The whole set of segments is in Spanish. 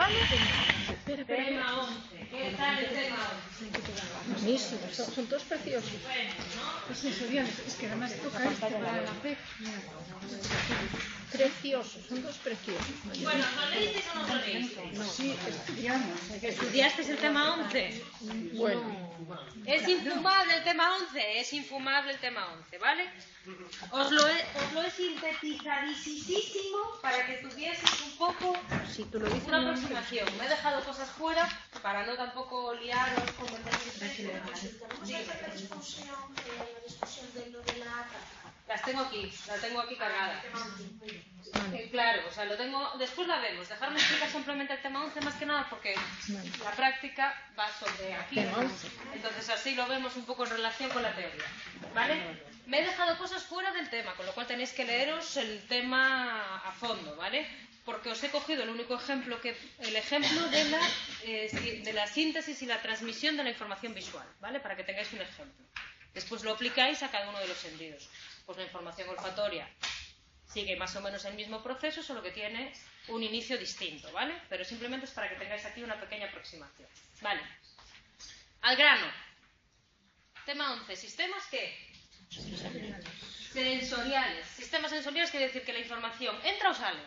falo. Tema 11. ¿Qué tal el tema 11? Buenísimo, son todos preciosos. Bueno, ¿no? Pues sensoriales, es que además toca este para la PEC. Preciosos, son dos preciosos. Bueno, ¿lo leísteis o no lo leísteis? Sí, estudiamos. ¿Estudiasteis el tema 11? Bueno, Es infumable el tema 11, es infumable el tema 11, ¿vale? Os lo he sintetizadísimo para que tuvieseis un poco si tú lo dices, una aproximación. Me he dejado cosas fuera para no tampoco liaros con Las tengo aquí cargadas. Claro, o sea, lo tengo. Después la vemos. Dejarme explicar simplemente el tema 11 más que nada porque la práctica va sobre aquí. Entonces así lo vemos un poco en relación con la teoría. ¿Vale? Me he dejado cosas fuera del tema, con lo cual tenéis que leeros el tema a fondo, ¿vale? Porque os he cogido el único ejemplo el ejemplo de la síntesis y la transmisión de la información visual, ¿vale? Para que tengáis un ejemplo. Después lo aplicáis a cada uno de los sentidos. Pues la información olfatoria sigue más o menos el mismo proceso, solo que tiene un inicio distinto, ¿vale? Pero simplemente es para que tengáis aquí una pequeña aproximación. Vale. Al grano. Tema 11. ¿Sistemas qué? Sensoriales. Sistemas sensoriales quiere decir que la información entra o sale.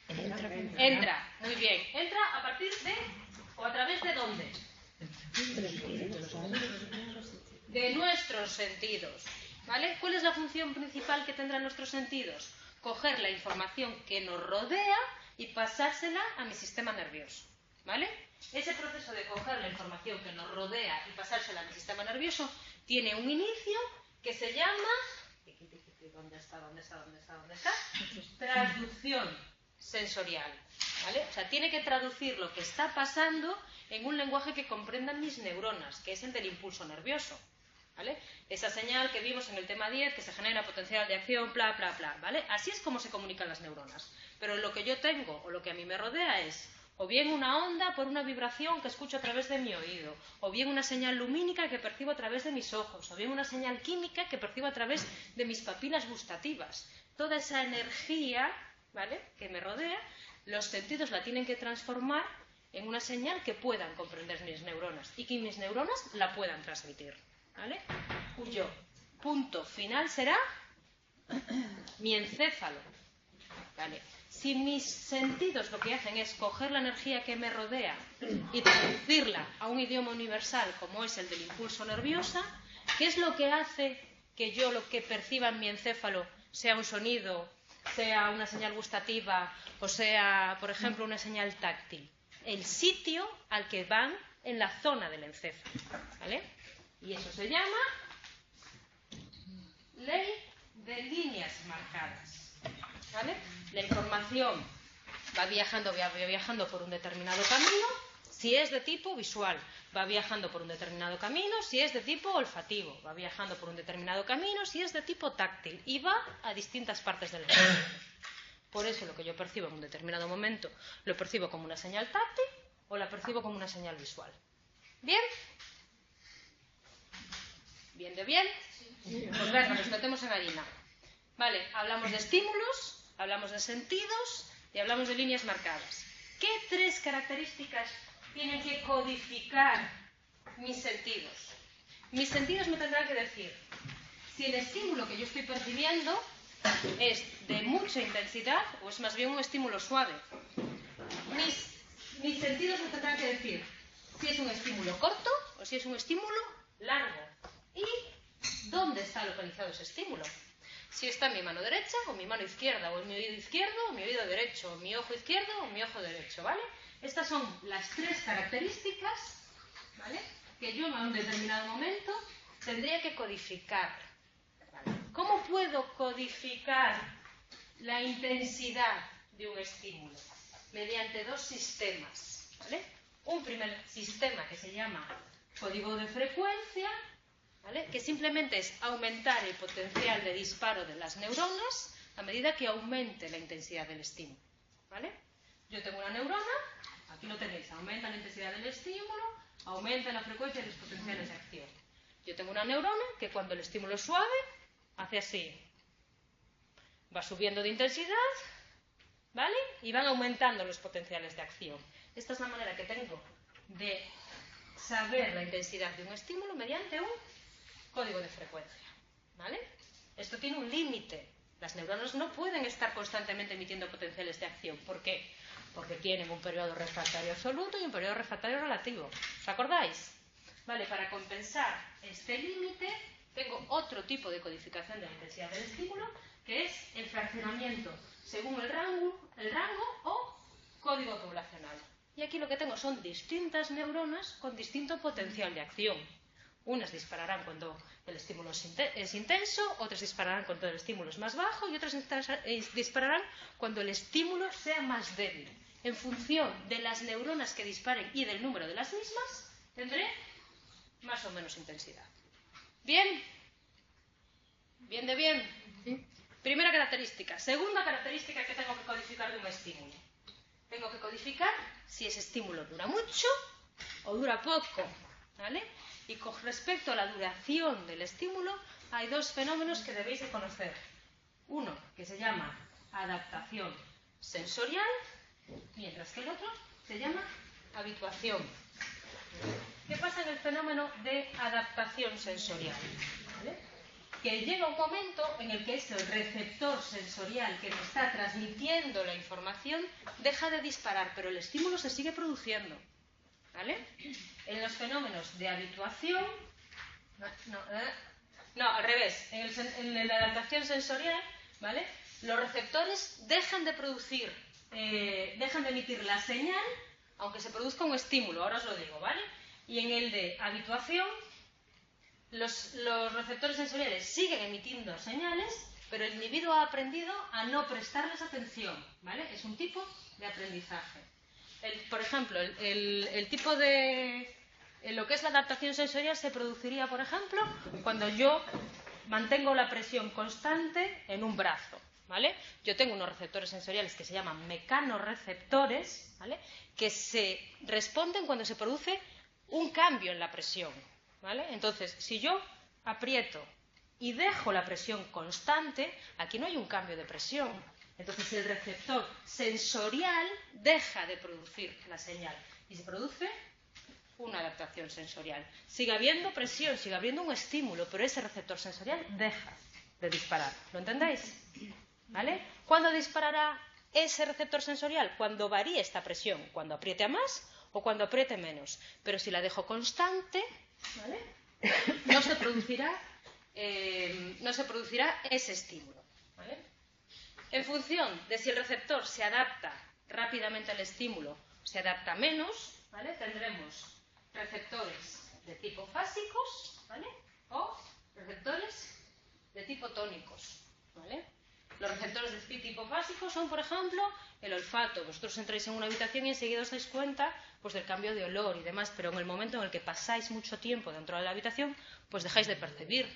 Entra. Muy bien. Entra a partir de o a través de dónde. De nuestros sentidos. ¿Vale? ¿Cuál es la función principal que tendrán nuestros sentidos? Coger la información que nos rodea y pasársela a mi sistema nervioso. ¿Vale? Ese proceso de coger la información que nos rodea y pasársela a mi sistema nervioso tiene un inicio que se llama... ¿Dónde está? Traducción sensorial. ¿Vale? O sea, tiene que traducir lo que está pasando en un lenguaje que comprendan mis neuronas, que es el del impulso nervioso. ¿Vale? Esa señal que vimos en el tema 10, que se genera potencial de acción, bla, bla, bla, ¿vale? Así es como se comunican las neuronas. Pero lo que yo tengo, o lo que a mí me rodea es, o bien una onda por una vibración que escucho a través de mi oído, o bien una señal lumínica que percibo a través de mis ojos, o bien una señal química que percibo a través de mis papilas gustativas. Toda esa energía, ¿vale?, que me rodea, los sentidos la tienen que transformar en una señal que puedan comprender mis neuronas y que mis neuronas la puedan transmitir. ¿Vale? Cuyo punto final será mi encéfalo. ¿Vale? Si mis sentidos lo que hacen es coger la energía que me rodea y traducirla a un idioma universal como es el del impulso nervioso, ¿qué es lo que hace que yo lo que perciba en mi encéfalo sea un sonido, sea una señal gustativa o sea, por ejemplo, una señal táctil? El sitio al que van en la zona del encéfalo. ¿Vale? Y eso se llama ley de líneas marcadas. ¿Vale? La información va viajando por un determinado camino, si es de tipo visual, va viajando por un determinado camino, si es de tipo olfativo, va viajando por un determinado camino, si es de tipo táctil, y va a distintas partes del entorno. Por eso lo que yo percibo en un determinado momento lo percibo como una señal táctil o la percibo como una señal visual. ¿Bien? ¿Bien de bien? Pues venga, nos metemos en harina. Vale, hablamos de estímulos, hablamos de sentidos y hablamos de líneas marcadas. ¿Qué tres características tienen que codificar mis sentidos? Mis sentidos me tendrán que decir si el estímulo que yo estoy percibiendo es de mucha intensidad o es más bien un estímulo suave. Mis sentidos me tendrán que decir si es un estímulo corto o si es un estímulo largo. ¿Y dónde está localizado ese estímulo? Si está en mi mano derecha o mi mano izquierda, o en mi oído izquierdo o mi oído derecho, o mi ojo izquierdo o mi ojo derecho, ¿vale? Estas son las tres características, ¿vale?, que yo en un determinado momento tendría que codificar. ¿Vale? ¿Cómo puedo codificar la intensidad de un estímulo? Mediante dos sistemas, ¿vale? Un primer sistema que se llama código de frecuencia, ¿vale?, que simplemente es aumentar el potencial de disparo de las neuronas a medida que aumente la intensidad del estímulo. ¿Vale? Yo tengo una neurona, aquí lo tenéis, aumenta la intensidad del estímulo, aumenta la frecuencia de los potenciales de acción. Yo tengo una neurona que cuando el estímulo es suave, hace así. Va subiendo de intensidad, ¿vale? Y van aumentando los potenciales de acción. Esta es la manera que tengo de saber la intensidad de un estímulo mediante un código de frecuencia, ¿vale? Esto tiene un límite. Las neuronas no pueden estar constantemente emitiendo potenciales de acción. ¿Por qué? Porque tienen un periodo refractario absoluto y un periodo refractario relativo. ¿Os acordáis? Vale, para compensar este límite tengo otro tipo de codificación de la intensidad del estímulo, que es el fraccionamiento según el rango o código poblacional. Y aquí lo que tengo son distintas neuronas con distinto potencial de acción. Unas dispararán cuando el estímulo es intenso, otras dispararán cuando el estímulo es más bajo y otras dispararán cuando el estímulo sea más débil. En función de las neuronas que disparen y del número de las mismas, tendré más o menos intensidad. ¿Bien? ¿Bien de bien? Sí. Primera característica. Segunda característica que tengo que codificar de un estímulo. Tengo que codificar si ese estímulo dura mucho o dura poco, ¿vale? Y con respecto a la duración del estímulo, hay dos fenómenos que debéis de conocer. Uno, que se llama adaptación sensorial, mientras que el otro se llama habituación. ¿Qué pasa en el fenómeno de adaptación sensorial? ¿Vale? Que llega un momento en el que ese receptor sensorial que me está transmitiendo la información deja de disparar, pero el estímulo se sigue produciendo. ¿Vale? En los fenómenos de habituación, al revés, en la adaptación sensorial, ¿vale? Los receptores dejan de producir, dejan de emitir la señal, aunque se produzca un estímulo, ahora os lo digo, ¿vale? Y en el de habituación, los receptores sensoriales siguen emitiendo señales, pero el individuo ha aprendido a no prestarles atención, ¿vale? Es un tipo de aprendizaje. Por ejemplo, el tipo de... lo que es la adaptación sensorial se produciría, por ejemplo, cuando yo mantengo la presión constante en un brazo, ¿vale? Yo tengo unos receptores sensoriales que se llaman mecanorreceptores, ¿vale? Que se responden cuando se produce un cambio en la presión, ¿vale? Entonces, si yo aprieto y dejo la presión constante, aquí no hay un cambio de presión. Entonces el receptor sensorial deja de producir la señal y se produce una adaptación sensorial. Sigue habiendo presión, sigue habiendo un estímulo, pero ese receptor sensorial deja de disparar. ¿Lo entendéis? ¿Vale? ¿Cuándo disparará ese receptor sensorial? Cuando varíe esta presión, cuando apriete a más o cuando apriete menos. Pero si la dejo constante, ¿vale? no se producirá ese estímulo, ¿vale? En función de si el receptor se adapta rápidamente al estímulo, se adapta menos, ¿vale? Tendremos receptores de tipo fásicos, ¿vale? O receptores de tipo tónicos, ¿vale? Los receptores de tipo fásicos son, por ejemplo, el olfato. Vosotros entráis en una habitación y enseguida os dais cuenta pues, del cambio de olor y demás, pero en el momento en el que pasáis mucho tiempo dentro de la habitación, pues dejáis de percibir.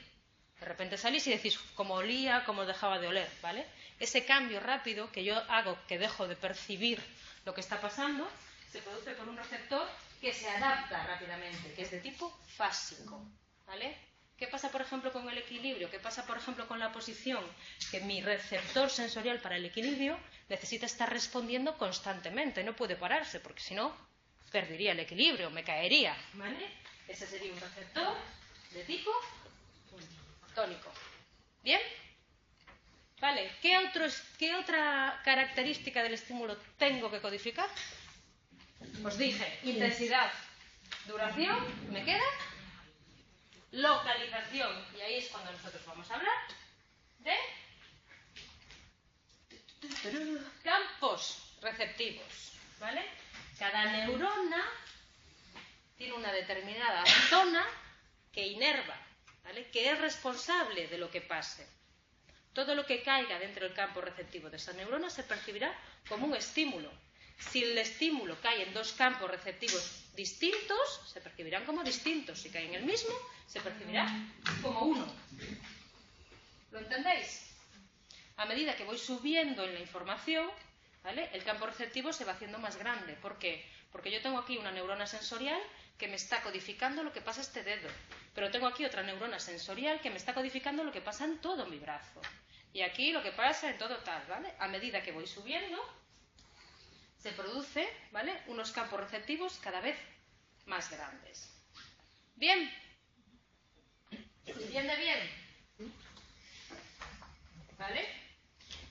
De repente salís y decís cómo olía, cómo dejaba de oler, ¿vale? Ese cambio rápido que yo hago, que dejo de percibir lo que está pasando, se produce por un receptor que se adapta rápidamente, que es de tipo fásico, ¿vale? ¿Qué pasa, por ejemplo, con el equilibrio? ¿Qué pasa, por ejemplo, con la posición? Que mi receptor sensorial para el equilibrio necesita estar respondiendo constantemente, no puede pararse, porque si no, perdería el equilibrio, me caería, ¿vale? Ese sería un receptor de tipo tónico. ¿Bien? Vale, ¿qué otra característica del estímulo tengo que codificar? Os dije, intensidad, duración, ¿me queda? Localización, y ahí es cuando nosotros vamos a hablar de campos receptivos, ¿vale? Cada neurona tiene una determinada zona que inerva, ¿vale? Que es responsable de lo que pase. Todo lo que caiga dentro del campo receptivo de esa neurona se percibirá como un estímulo. Si el estímulo cae en dos campos receptivos distintos, se percibirán como distintos. Si cae en el mismo, se percibirá como uno. ¿Lo entendéis? A medida que voy subiendo en la información, ¿vale? El campo receptivo se va haciendo más grande. ¿Por qué? Porque yo tengo aquí una neurona sensorial que me está codificando lo que pasa este dedo. Pero tengo aquí otra neurona sensorial que me está codificando lo que pasa en todo mi brazo. Y aquí lo que pasa en todo tal, ¿vale? A medida que voy subiendo, se produce, ¿vale?, unos campos receptivos cada vez más grandes. ¿Bien? ¿Bien de bien? ¿Vale?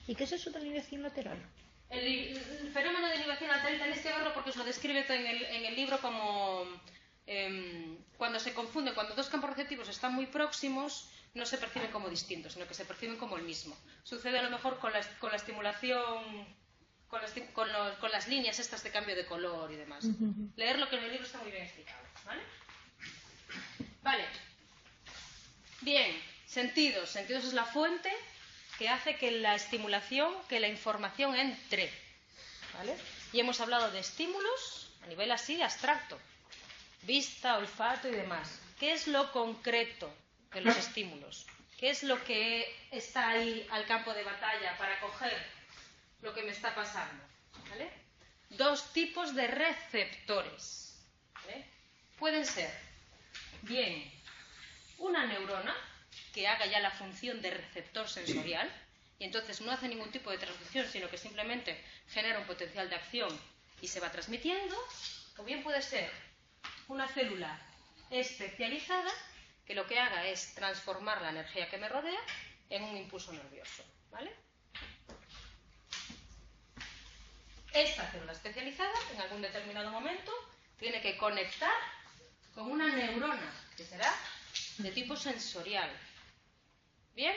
¿Y qué es eso de ligación lateral? El fenómeno de ligación lateral tenéis que verlo porque os lo describe en el libro como cuando se confunden, cuando dos campos receptivos están muy próximos, no se perciben como distintos, sino que se perciben como el mismo. Sucede a lo mejor con la estimulación, con las líneas estas de cambio de color y demás. Leerlo, que en el libro está muy bien explicado. ¿Vale? Vale. Bien, sentidos. Sentidos es la fuente que hace que la estimulación, que la información entre. ¿Vale? Y hemos hablado de estímulos a nivel así abstracto. Vista, olfato y demás. ¿Qué es lo concreto de los estímulos? ¿Qué es lo que está ahí al campo de batalla para coger lo que me está pasando? ¿Vale? Dos tipos de receptores. ¿Vale? Pueden ser, bien, una neurona que haga ya la función de receptor sensorial y entonces no hace ningún tipo de transducción, sino que simplemente genera un potencial de acción y se va transmitiendo, o bien puede ser una célula especializada que lo que haga es transformar la energía que me rodea en un impulso nervioso. ¿Vale? Esta célula especializada, en algún determinado momento, tiene que conectar con una neurona, que será de tipo sensorial. ¿Bien?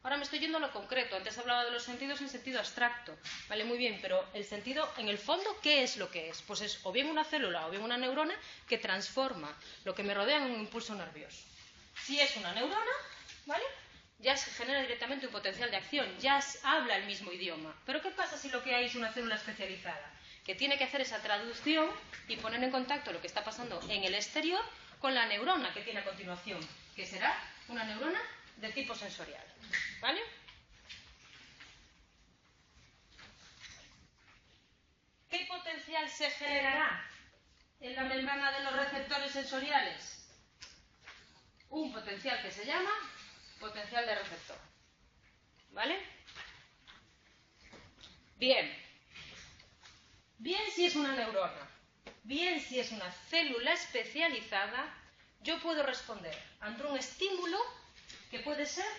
Ahora me estoy yendo a lo concreto. Antes hablaba de los sentidos en sentido abstracto. Vale, muy bien, pero el sentido, en el fondo, ¿qué es lo que es? Pues es o bien una célula o bien una neurona que transforma lo que me rodea en un impulso nervioso. Si es una neurona, ¿vale?, ya se genera directamente un potencial de acción, ya habla el mismo idioma. Pero ¿qué pasa si lo que hay es una célula especializada? Que tiene que hacer esa traducción y poner en contacto lo que está pasando en el exterior con la neurona que tiene a continuación, que será una neurona de tipo sensorial. ¿Vale? ¿Qué potencial se generará en la membrana de los receptores sensoriales? Un potencial que se llama potencial de receptor. ¿Vale? Bien. Bien si es una neurona, bien si es una célula especializada, yo puedo responder ante un estímulo que puede ser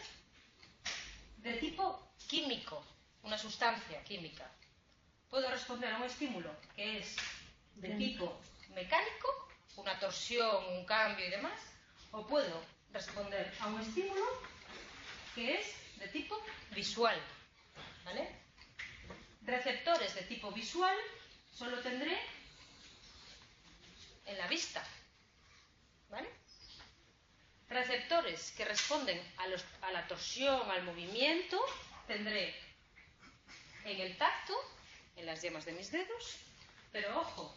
de tipo químico, una sustancia química. Puedo responder a un estímulo que es de tipo mecánico, una torsión, un cambio y demás, o puedo responder a un estímulo que es de tipo visual. ¿Vale? Receptores de tipo visual solo tendré en la vista. ¿Vale? Receptores que responden a la torsión, al movimiento, tendré en el tacto, en las yemas de mis dedos, pero ojo,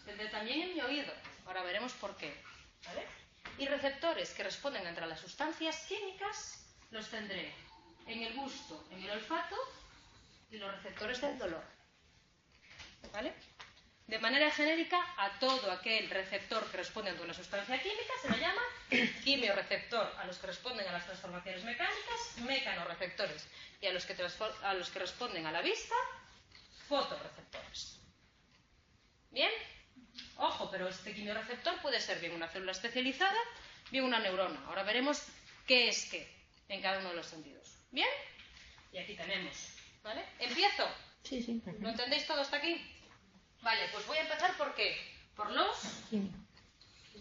tendré también en mi oído. Ahora veremos por qué. ¿Vale? Y receptores que responden ante las sustancias químicas los tendré en el gusto, en el olfato y los receptores del dolor. ¿Vale? De manera genérica, a todo aquel receptor que responde ante una sustancia química se le llama quimioreceptor. A los que responden a las transformaciones mecánicas, mecanorreceptores. Y a los que responden a la vista, fotorreceptores. ¿Bien? Ojo, pero este quimioreceptor puede ser bien una célula especializada, bien una neurona. Ahora veremos qué es qué en cada uno de los sentidos. ¿Bien? Y aquí tenemos. ¿Vale? ¿Empiezo? Sí, sí. ¿Lo entendéis todo hasta aquí? Vale, pues voy a empezar ¿por qué? Por los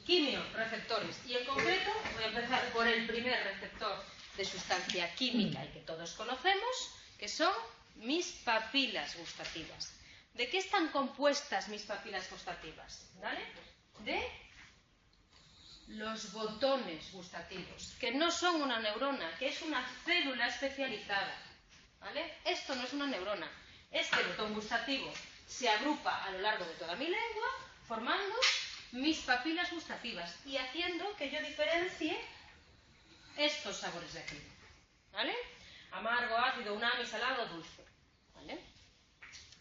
quimioreceptores. Y en concreto voy a empezar por el primer receptor de sustancia química y que todos conocemos, que son mis papilas gustativas. ¿De qué están compuestas mis papilas gustativas? ¿Vale? De los botones gustativos, que no son una neurona, que es una célula especializada. ¿Vale? Esto no es una neurona. Este botón gustativo se agrupa a lo largo de toda mi lengua, formando mis papilas gustativas y haciendo que yo diferencie estos sabores de aquí. ¿Vale? Amargo, ácido, umami, salado, dulce. ¿Vale?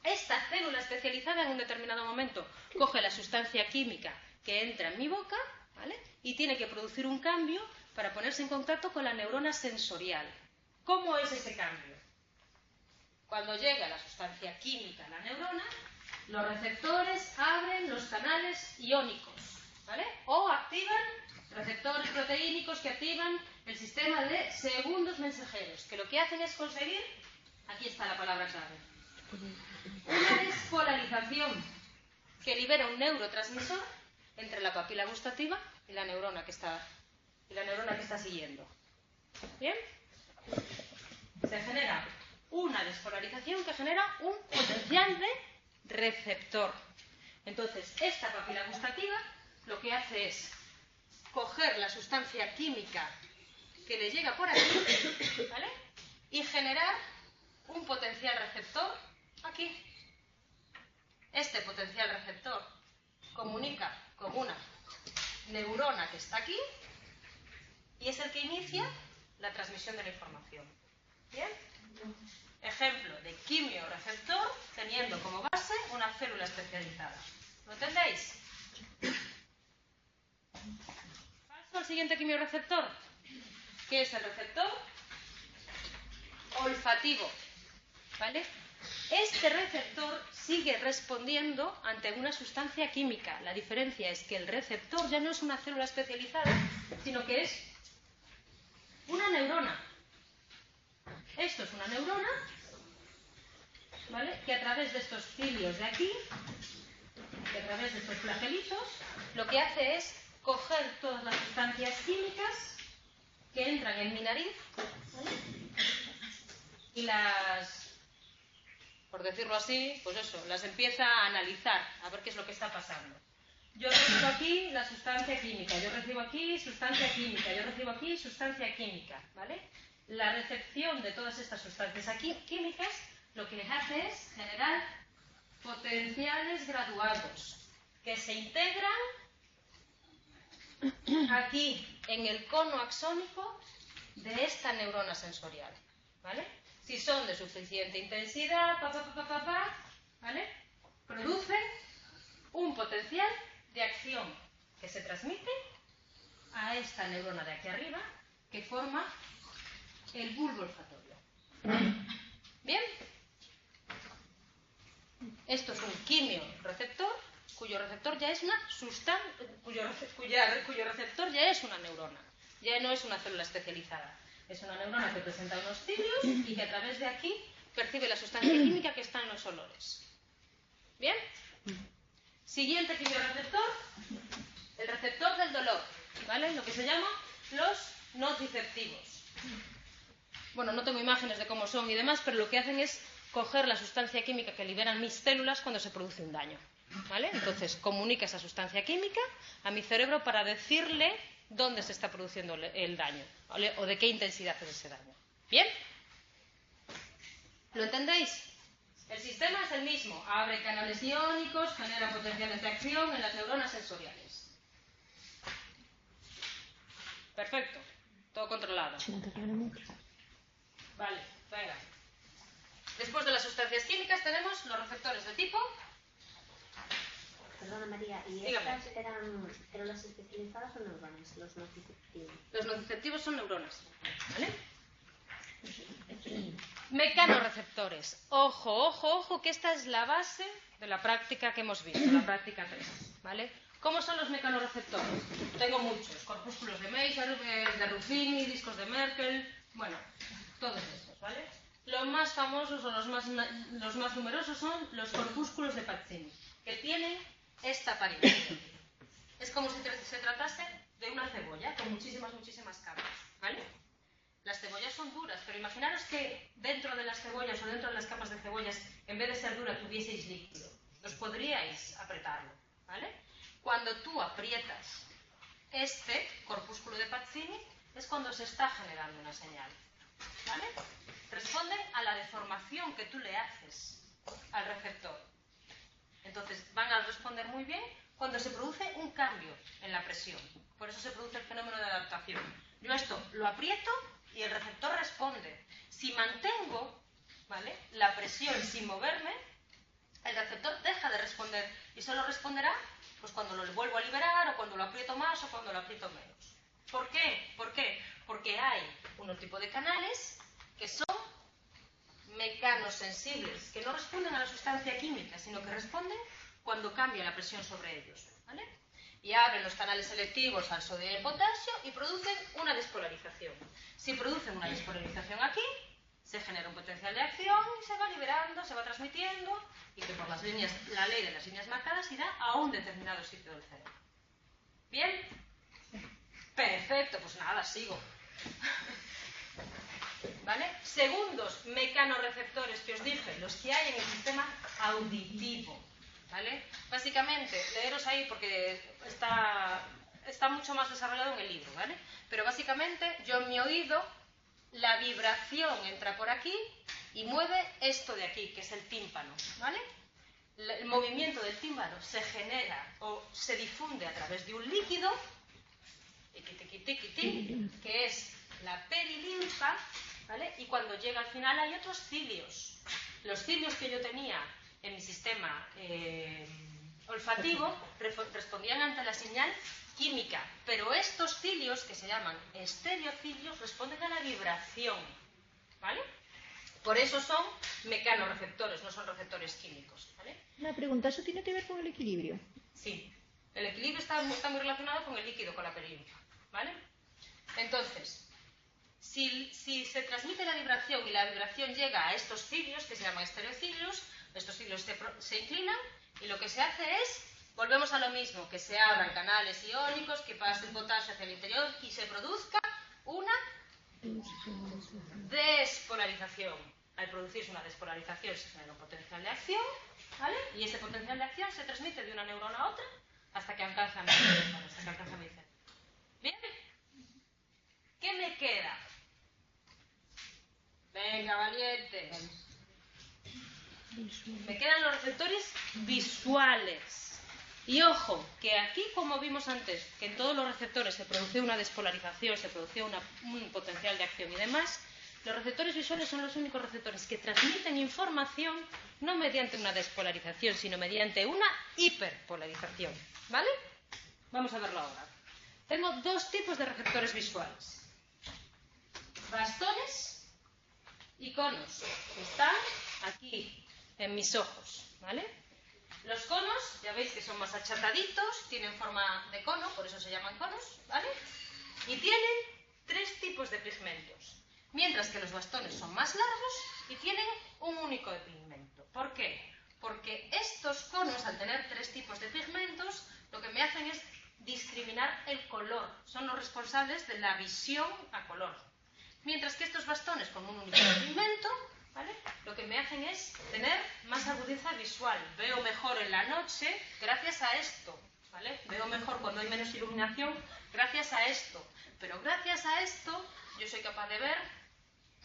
Esta célula especializada en un determinado momento coge la sustancia química que entra en mi boca, ¿vale?, y tiene que producir un cambio para ponerse en contacto con la neurona sensorial. ¿Cómo es ese cambio? Cuando llega la sustancia química a la neurona, Los receptores abren los canales iónicos, ¿vale? O activan receptores proteínicos que activan el sistema de segundos mensajeros, que lo que hacen es conseguir, aquí está la palabra clave, una despolarización que libera un neurotransmisor entre la papila gustativa y la neurona que está siguiendo. ¿Bien? Se genera una despolarización que genera un potencial de receptor. Entonces, esta papila gustativa lo que hace es coger la sustancia química que le llega por aquí, ¿vale? Y generar un potencial receptor aquí. Este potencial receptor comunica con una neurona que está aquí y es el que inicia la transmisión de la información. ¿Bien? Ejemplo de quimioreceptor teniendo como base una célula especializada. ¿Lo entendéis? Paso al siguiente quimioreceptor, que es el receptor olfativo. ¿Vale? Este receptor sigue respondiendo ante una sustancia química. La diferencia es que el receptor ya no es una célula especializada, sino que es una neurona. Esto es una neurona, ¿vale? Que a través de estos cilios de aquí, y a través de estos flagelizos, lo que hace es coger todas las sustancias químicas que entran en mi nariz, ¿vale? Y las, por decirlo así, pues eso, las empieza a analizar, a ver qué es lo que está pasando. Yo recibo aquí la sustancia química, yo recibo aquí sustancia química, yo recibo aquí sustancia química, ¿vale? La recepción de todas estas sustancias aquí, químicas, lo que les hace es generar potenciales graduados que se integran aquí en el cono axónico de esta neurona sensorial, ¿vale? Si son de suficiente intensidad, ¿vale? Producen un potencial de acción que se transmite a esta neurona de aquí arriba que forma el bulbo olfatorio. ¿Bien? Esto es un quimioreceptor cuyo receptor ya es una sustancia, cuyo receptor ya es una neurona, ya no es una célula especializada. Es una neurona que presenta unos cilios y que a través de aquí percibe la sustancia química que está en los olores. ¿Bien? Siguiente quimioreceptor, el receptor del dolor, ¿vale? Lo que se llama los nociceptivos. Bueno, no tengo imágenes de cómo son y demás, pero lo que hacen es coger la sustancia química que liberan mis células cuando se produce un daño, ¿vale? Entonces, comunica esa sustancia química a mi cerebro para decirle dónde se está produciendo el daño, ¿vale? O de qué intensidad es ese daño. ¿Bien? ¿Lo entendéis? El sistema es el mismo. Abre canales iónicos, genera potenciales de acción en las neuronas sensoriales. Perfecto. Todo controlado. Vale, venga. Después de las sustancias químicas tenemos los receptores de tipo... Perdona María, ¿y Dígame. estas eran células especializadas o neuronas, los nociceptivos? Los nociceptivos son neuronas, ¿vale? Mecanorreceptores. Ojo, ojo, ojo, que esta es la base de la práctica que hemos visto, la práctica 3, ¿vale? ¿Cómo son los mecanorreceptores? Tengo muchos, corpúsculos de Meiser, de Ruffini, discos de Merkel, bueno, todos estos, ¿vale? Los más famosos o los más numerosos son los corpúsculos de Pacini, que tienen esta apariencia. Es como si se tratase de una cebolla con muchísimas capas, ¿vale? Las cebollas son duras, pero imaginaros que dentro de las cebollas o dentro de las capas de cebollas, en vez de ser dura, tuvieseis líquido. Os podríais apretarlo, ¿vale? Cuando tú aprietas este corpúsculo de Pacini, es cuando se está generando una señal, ¿vale? Responde a la deformación que tú le haces al receptor. Entonces, van a responder muy bien cuando se produce un cambio en la presión. Por eso se produce el fenómeno de adaptación. Yo esto lo aprieto y el receptor responde. Si mantengo, ¿vale?, la presión sin moverme, el receptor deja de responder y solo responderá pues cuando lo vuelvo a liberar o cuando lo aprieto más o cuando lo aprieto menos. ¿Por qué? ¿Por qué? Porque hay un tipo de canales que son mecanosensibles, que no responden a la sustancia química, sino que responden cuando cambia la presión sobre ellos, ¿vale? Y abren los canales selectivos al sodio y al potasio y producen una despolarización. Si producen una despolarización aquí, se genera un potencial de acción y se va liberando, se va transmitiendo, y que por las líneas, la ley de las líneas marcadas irá a un determinado sitio del cerebro. ¿Bien? Perfecto, pues nada, sigo. ¿Vale? Segundos mecanorreceptores que os dije, los que hay en el sistema auditivo. ¿Vale? Básicamente, leeros ahí porque está mucho más desarrollado en el libro, ¿vale? Pero básicamente, yo en mi oído, la vibración entra por aquí y mueve esto de aquí, que es el tímpano, ¿vale? El movimiento del tímpano se genera o se difunde a través de un líquido, que es la perilinfa, ¿vale? Y cuando llega al final hay otros cilios. Los cilios que yo tenía en mi sistema olfativo respondían ante la señal química, pero estos cilios, que se llaman estereocilios, responden a la vibración, ¿vale? Por eso son mecanorreceptores, no son receptores químicos, ¿vale? Una pregunta, ¿eso tiene que ver con el equilibrio? Sí, el equilibrio está muy relacionado con el líquido, con la perilinfa, ¿vale? Entonces, si se transmite la vibración y la vibración llega a estos cilios, que se llaman estereocilios, estos cilios se inclinan y lo que se hace es, volvemos a lo mismo, que se abran canales iónicos, que pase el potasio hacia el interior y se produzca una despolarización. Al producirse una despolarización se genera un potencial de acción, ¿vale? Y ese potencial de acción se transmite de una neurona a otra hasta que alcanza mi cerebro. ¿Bien? ¿Qué me queda? Venga, valientes. Me quedan los receptores visuales. Y ojo, que aquí, como vimos antes, que en todos los receptores se producía una despolarización, se producía un potencial de acción y demás, los receptores visuales son los únicos receptores que transmiten información no mediante una despolarización, sino mediante una hiperpolarización. ¿Vale? Vamos a verlo ahora. Tengo dos tipos de receptores visuales. Bastones y conos, que están aquí, en mis ojos, ¿vale? Los conos, ya veis que son más achataditos, tienen forma de cono, por eso se llaman conos, ¿vale? Y tienen tres tipos de pigmentos, mientras que los bastones son más largos y tienen un único de pigmento. ¿Por qué? Porque estos conos, al tener tres tipos de pigmentos, lo que me hacen es discriminar el color, son los responsables de la visión a color. Mientras que estos bastones con un único pigmento, ¿vale? Lo que me hacen es tener más agudeza visual. Veo mejor en la noche gracias a esto, ¿vale? Veo mejor cuando hay menos iluminación gracias a esto. Pero gracias a esto yo soy capaz de ver,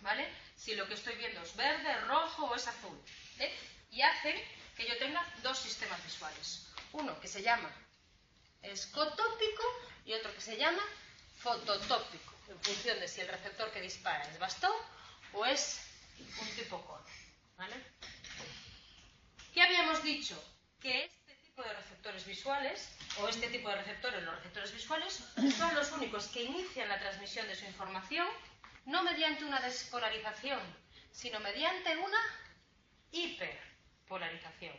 ¿vale? Si lo que estoy viendo es verde, rojo o es azul. ¿Eh? Y hacen que yo tenga dos sistemas visuales. Uno que se llama escotópico y otro que se llama fototópico, en función de si el receptor que dispara es bastón o es un tipo cono, ¿vale? ¿Qué habíamos dicho? Que este tipo de receptores visuales, o este tipo de receptores, los receptores visuales, son los únicos que inician la transmisión de su información no mediante una despolarización, sino mediante una hiperpolarización,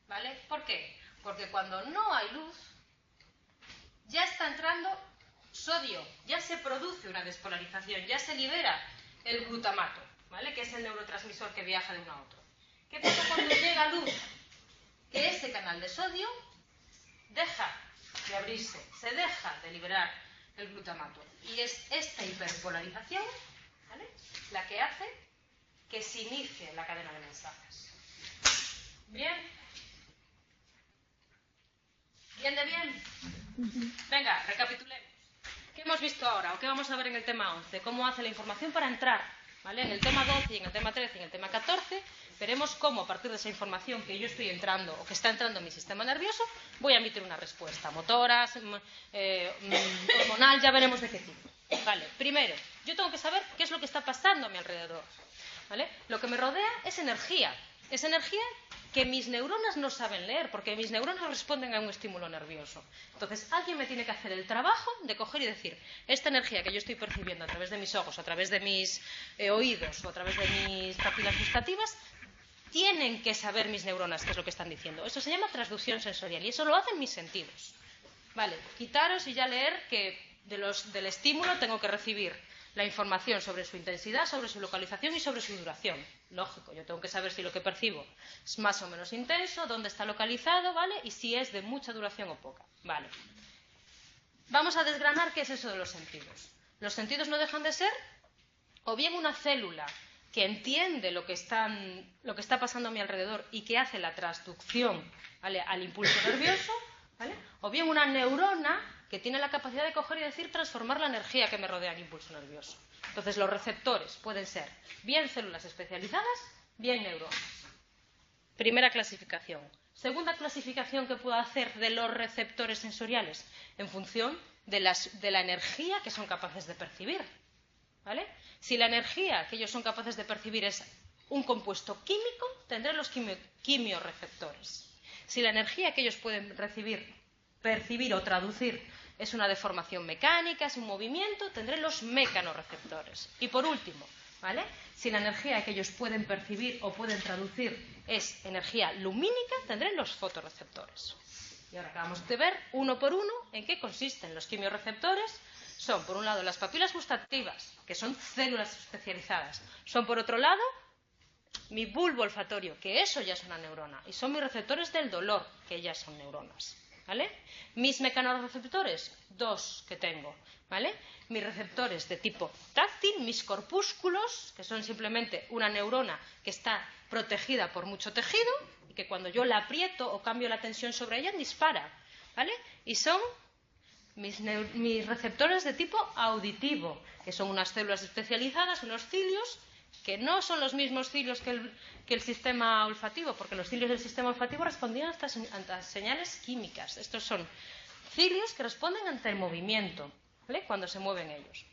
¿vale? ¿Por qué? Porque cuando no hay luz, ya está entrando sodio, ya se produce una despolarización, ya se libera el glutamato, ¿vale? Que es el neurotransmisor que viaja de uno a otro. ¿Qué pasa cuando llega luz? Que ese canal de sodio deja de abrirse, se deja de liberar el glutamato. Y es esta hiperpolarización, ¿vale?, la que hace que se inicie la cadena de mensajes. ¿Bien? ¿Bien de bien? Venga, recapitulemos. ¿Qué hemos visto ahora? ¿O qué vamos a ver en el tema 11? ¿Cómo hace la información para entrar? ¿Vale? En el tema 12 y en el tema 13 y en el tema 14 veremos cómo a partir de esa información que yo estoy entrando o que está entrando en mi sistema nervioso voy a emitir una respuesta motora, hormonal, ya veremos de qué tipo. Vale, primero, yo tengo que saber qué es lo que está pasando a mi alrededor. ¿Vale? Lo que me rodea es energía. Es energía que mis neuronas no saben leer, porque mis neuronas responden a un estímulo nervioso. Entonces, alguien me tiene que hacer el trabajo de coger y decir, esta energía que yo estoy percibiendo a través de mis ojos, a través de mis oídos o a través de mis papilas gustativas, tienen que saber mis neuronas qué es lo que están diciendo. Eso se llama transducción sensorial y eso lo hacen mis sentidos. Vale, quitaros y ya leer que del estímulo tengo que recibir la información sobre su intensidad, sobre su localización y sobre su duración. Lógico, yo tengo que saber si lo que percibo es más o menos intenso, dónde está localizado, ¿vale? Y si es de mucha duración o poca, ¿vale? Vamos a desgranar qué es eso de los sentidos. Los sentidos no dejan de ser o bien una célula que entiende lo que está pasando a mi alrededor y que hace la transducción, ¿vale?, al impulso nervioso, ¿vale?, o bien una neurona que tiene la capacidad de coger y decir transformar la energía que me rodea al impulso nervioso. Entonces, los receptores pueden ser bien células especializadas, bien neuronas. Primera clasificación. Segunda clasificación que puedo hacer de los receptores sensoriales en función de la energía que son capaces de percibir, ¿vale? Si la energía que ellos son capaces de percibir es un compuesto químico, tendré los quimiorreceptores. Si la energía que ellos pueden percibir o traducir es una deformación mecánica, es un movimiento, tendré los mecanorreceptores. Y por último, ¿vale?, si la energía que ellos pueden percibir o pueden traducir es energía lumínica, tendré los fotorreceptores. Y ahora acabamos de ver, uno por uno, en qué consisten los quimiorreceptores. Son, por un lado, las papilas gustativas, que son células especializadas. Son, por otro lado, mi bulbo olfatorio, que eso ya es una neurona. Y son mis receptores del dolor, que ya son neuronas, ¿vale? Mis mecanorreceptores, dos que tengo, ¿vale? Mis receptores de tipo táctil, mis corpúsculos, que son simplemente una neurona que está protegida por mucho tejido y que cuando yo la aprieto o cambio la tensión sobre ella, dispara, ¿vale? Y son mis receptores de tipo auditivo, que son unas células especializadas, unos cilios, que no son los mismos cilios que el sistema olfativo, porque los cilios del sistema olfativo respondían a estas señales químicas. Estos son cilios que responden ante el movimiento, ¿vale?, cuando se mueven ellos.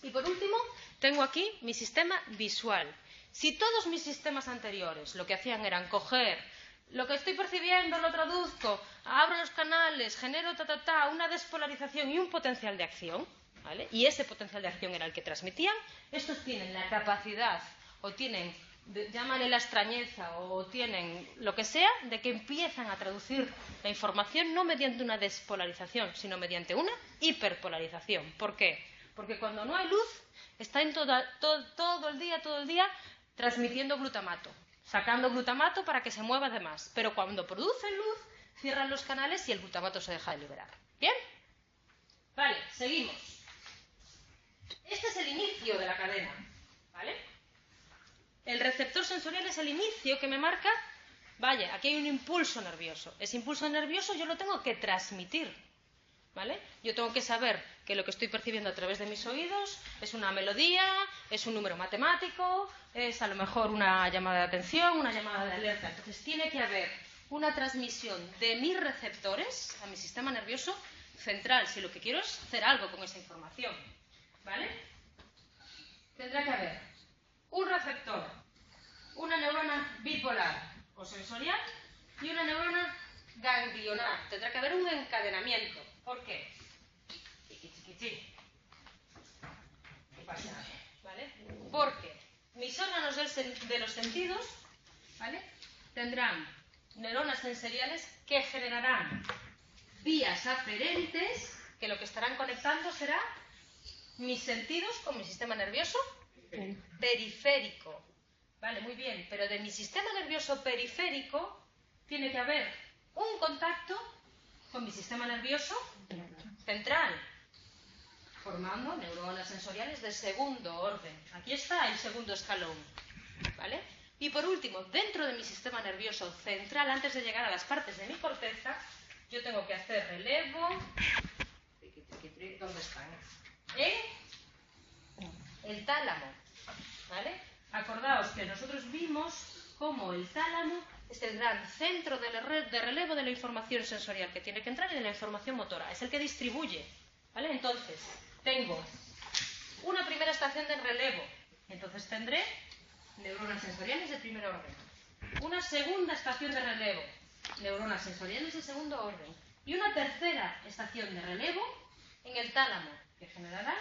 Y por último, tengo aquí mi sistema visual. Si todos mis sistemas anteriores lo que hacían eran coger lo que estoy percibiendo, lo traduzco, abro los canales, genero una despolarización y un potencial de acción, ¿vale?, y ese potencial de acción era el que transmitían, estos tienen la capacidad, o tienen, llámale la extrañeza, o tienen lo que sea, de que empiezan a traducir la información no mediante una despolarización, sino mediante una hiperpolarización. ¿Por qué? Porque cuando no hay luz, están todo el día transmitiendo glutamato, sacando glutamato para que se mueva de más. Pero cuando producen luz, cierran los canales y el glutamato se deja de liberar. ¿Bien? Vale, seguimos. Este es el inicio de la cadena, ¿vale? El receptor sensorial es el inicio que me marca, vaya, aquí hay un impulso nervioso. Ese impulso nervioso yo lo tengo que transmitir, ¿vale? Yo tengo que saber que lo que estoy percibiendo a través de mis oídos es una melodía, es un número matemático, es a lo mejor una llamada de atención, una llamada de alerta. Entonces tiene que haber una transmisión de mis receptores a mi sistema nervioso central, si lo que quiero es hacer algo con esa información, ¿vale? Tendrá que haber un receptor, una neurona bipolar o sensorial y una neurona ganglionar. Tendrá que haber un encadenamiento. ¿Por qué? ¿Qué pasa? ¿Vale? Porque mis órganos de los sentidos, ¿vale?, tendrán neuronas sensoriales que generarán vías aferentes que lo que estarán conectando será mis sentidos con mi sistema nervioso periférico. Vale, muy bien, pero de mi sistema nervioso periférico tiene que haber un contacto con mi sistema nervioso central, formando neuronas sensoriales de segundo orden. Aquí está el segundo escalón, ¿vale? Y por último, dentro de mi sistema nervioso central, antes de llegar a las partes de mi corteza, yo tengo que hacer relevo. ¿Dónde están? El tálamo, ¿vale? Acordaos que nosotros vimos cómo el tálamo es el gran centro de relevo de la información sensorial que tiene que entrar y de la información motora. Es el que distribuye, ¿vale? Entonces, tengo una primera estación de relevo. Entonces tendré neuronas sensoriales de primer orden. una segunda estación de relevo, neuronas sensoriales de segundo orden, y una tercera estación de relevo en el tálamo, que generará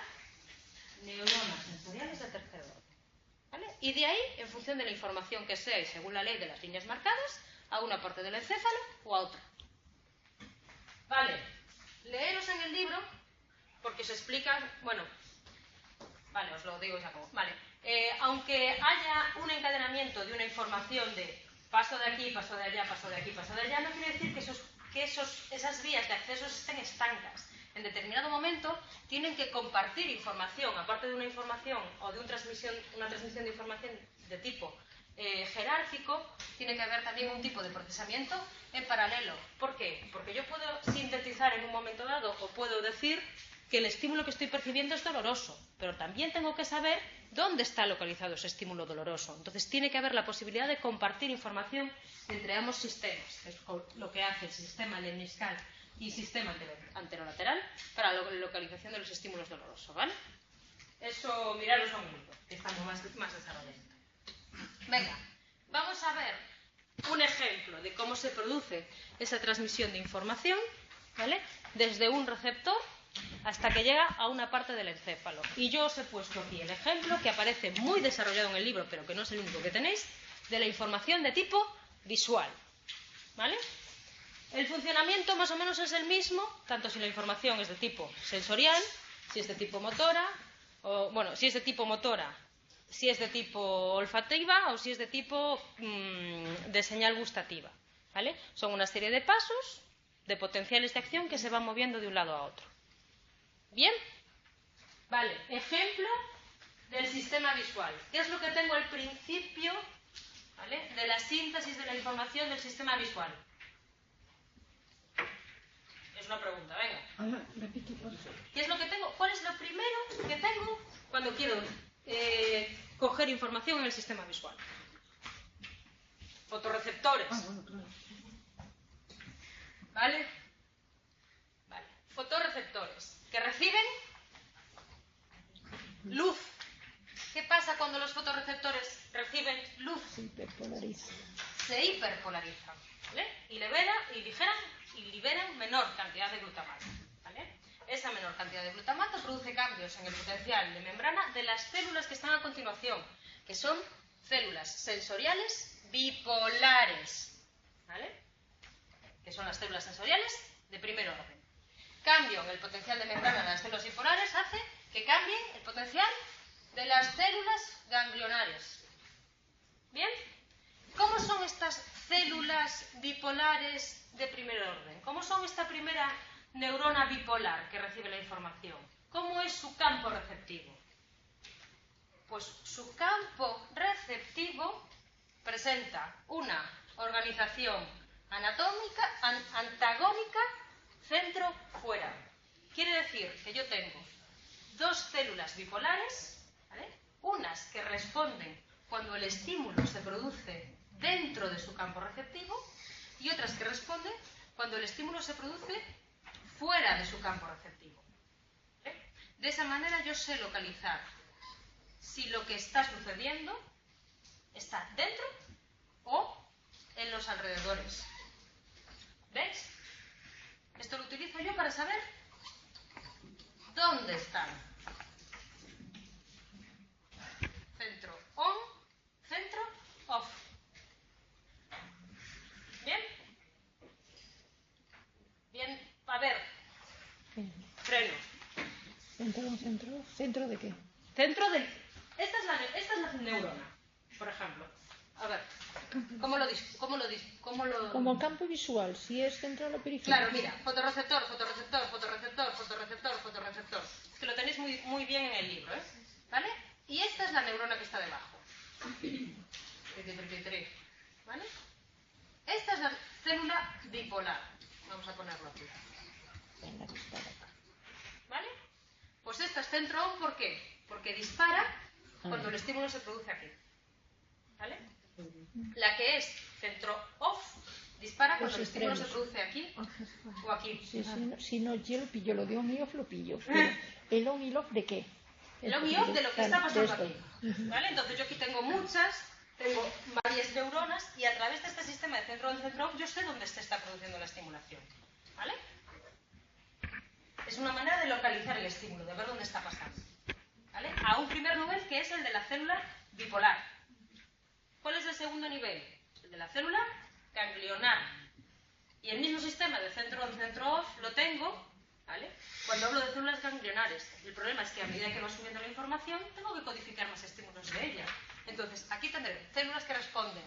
neuronas sensoriales de tercer orden. ¿Vale? Y de ahí, en función de la información que sea y según la ley de las líneas marcadas, a una parte del encéfalo o a otra. Vale, leeros en el libro, porque se explica, bueno, vale, os lo digo ya como, vale, aunque haya un encadenamiento de una información de paso de aquí, paso de allá, paso de aquí, paso de allá, no quiere decir que esas vías de acceso estén estancas. En determinado momento tienen que compartir información, aparte de una información o de una transmisión de información de tipo jerárquico, tiene que haber también un tipo de procesamiento en paralelo. ¿Por qué? Porque yo puedo sintetizar en un momento dado o puedo decir que el estímulo que estoy percibiendo es doloroso, pero también tengo que saber dónde está localizado ese estímulo doloroso. Entonces tiene que haber la posibilidad de compartir información entre ambos sistemas, es lo que hace el sistema lemniscal y sistema anterolateral para la localización de los estímulos dolorosos, ¿vale? Eso, miraros a un libro, que estamos más desarrollando. Venga, vamos a ver un ejemplo de cómo se produce esa transmisión de información, ¿vale? Desde un receptor hasta que llega a una parte del encéfalo. Y yo os he puesto aquí el ejemplo que aparece muy desarrollado en el libro, pero que no es el único que tenéis, de la información de tipo visual, ¿vale? El funcionamiento más o menos es el mismo, tanto si la información es de tipo sensorial, si es de tipo motora, o bueno, si es de tipo motora, si es de tipo olfativa o si es de tipo de señal gustativa, ¿vale? Son una serie de pasos, de potenciales de acción que se van moviendo de un lado a otro. ¿Bien? Vale, ejemplo del sistema visual. ¿Qué es lo que tengo al principio, ¿vale?, de la síntesis de la información del sistema visual? Es una pregunta, venga. Repite, por favor. ¿Qué es lo que tengo? ¿Cuál es lo primero que tengo cuando quiero coger información en el sistema visual? Fotorreceptores. Bueno, claro. ¿Vale? Vale. Fotorreceptores que reciben luz. ¿Qué pasa cuando los fotorreceptores reciben luz? Se hiperpolariza. Se hiperpolarizan, ¿vale? Y liberan menor cantidad de glutamato, ¿vale? Esa menor cantidad de glutamato produce cambios en el potencial de membrana de las células que están a continuación, que son células sensoriales bipolares, ¿vale?, que son las células sensoriales de primer orden. Cambio en el potencial de membrana de las células bipolares hace que cambien el potencial de las células ganglionares. ¿Bien? ¿Cómo son estas células bipolares de primer orden? ¿Cómo son esta primera neurona bipolar que recibe la información? ¿Cómo es su campo receptivo? Pues su campo receptivo presenta una organización anatómica, antagónica, centro-fuera. Quiere decir que yo tengo dos células bipolares, ¿vale?, unas que responden cuando el estímulo se produce dentro de su campo receptivo y otras que responden cuando el estímulo se produce fuera de su campo receptivo. ¿Vale? De esa manera yo sé localizar si lo que está sucediendo está dentro o en los alrededores. ¿Veis? Esto lo utilizo yo para saber dónde están. Centro on, centro off. ¿Bien? Bien, a ver. Freno. ¿Centro de qué? Centro del... Esta es la neurona, por ejemplo. A ver, ¿cómo lo Como campo visual, si es central o periférico. Claro, mira, fotorreceptor. Es que lo tenéis muy bien en el libro, ¿eh? ¿Vale? Y esta es la neurona que está debajo. ¿Vale? Esta es la célula bipolar. Vamos a ponerlo aquí. ¿Vale? Pues esta es centro on, ¿por qué? Porque dispara cuando el estímulo se produce aquí. ¿Vale? La que es centro off dispara cuando el estímulo se produce aquí o aquí. Sí, si no, yo lo pillo, lo de on y off lo pillo. Pero ¿el on y el off de qué? El on y off de lo que está pasando aquí. ¿Vale? Entonces yo aquí tengo varias varias neuronas y a través de este sistema de centro-centro yo sé dónde se está produciendo la estimulación. ¿Vale? Es una manera de localizar el estímulo, de ver dónde está pasando. ¿Vale? A un primer nivel que es el de la célula bipolar. ¿Cuál es el segundo nivel? El de la célula ganglionar. Y el mismo sistema de centro-on-centro-off lo tengo, ¿vale?, cuando hablo de células ganglionares. El problema es que a medida que va subiendo la información, tengo que codificar más estímulos de ella. Entonces, aquí tendré células que responden